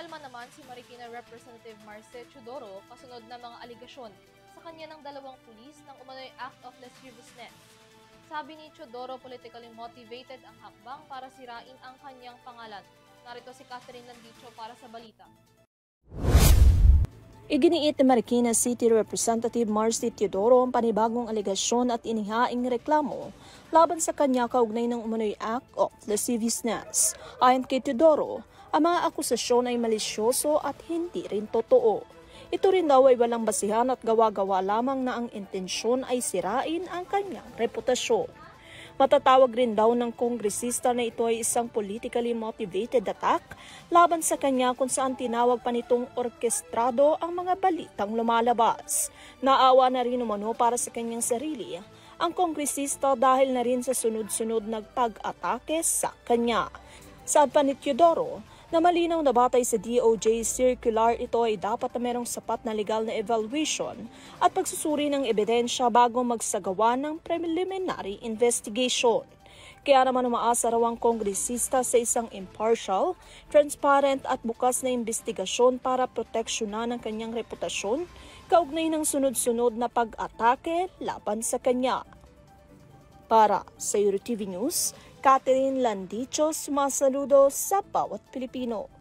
Kumalma naman si Marikina Representative Marce Teodoro kasunod na mga aligasyon sa kanya ng dalawang pulis ng umano'y act of lasciviousness. Sabi ni Teodoro, politically motivated ang hakbang para sirain ang kanyang pangalan. Narito si Catherine Landicho para sa balita. Iginiit ni Marikina City Representative Marce Teodoro ang panibagong aligasyon at inihaing reklamo laban sa kanya kaugnay ng umano'y act of lasciviousness. Ayon kay Teodoro, ang mga akusasyon ay malisyoso at hindi rin totoo. Ito rin daw ay walang basihan at gawa-gawa lamang na ang intensyon ay sirain ang kanyang reputasyon. Matatawag rin daw ng kongresista na ito ay isang politically motivated attack laban sa kanya kung saan tinawag pa nitong orkestrado ang mga balitang lumalabas. Naawa na rin umano para sa kanyang sarili ang kongresista dahil na rin sa sunod-sunod nagpag-atake sa kanya. Saad pa ni Teodoro, na malinaw na batay sa DOJ circular, ito ay dapat na merong sapat na legal na evaluation at pagsusuri ng ebidensya bago magsagawa ng preliminary investigation. Kaya naman umaasa raw ang kongresista sa isang impartial, transparent at bukas na investigasyon para proteksyonan ang kanyang reputasyon kaugnay ng sunod-sunod na pag-atake laban sa kanya. Para sa EuroTV News, Catherine Landicho, sumasaludo sa bawat Pilipino.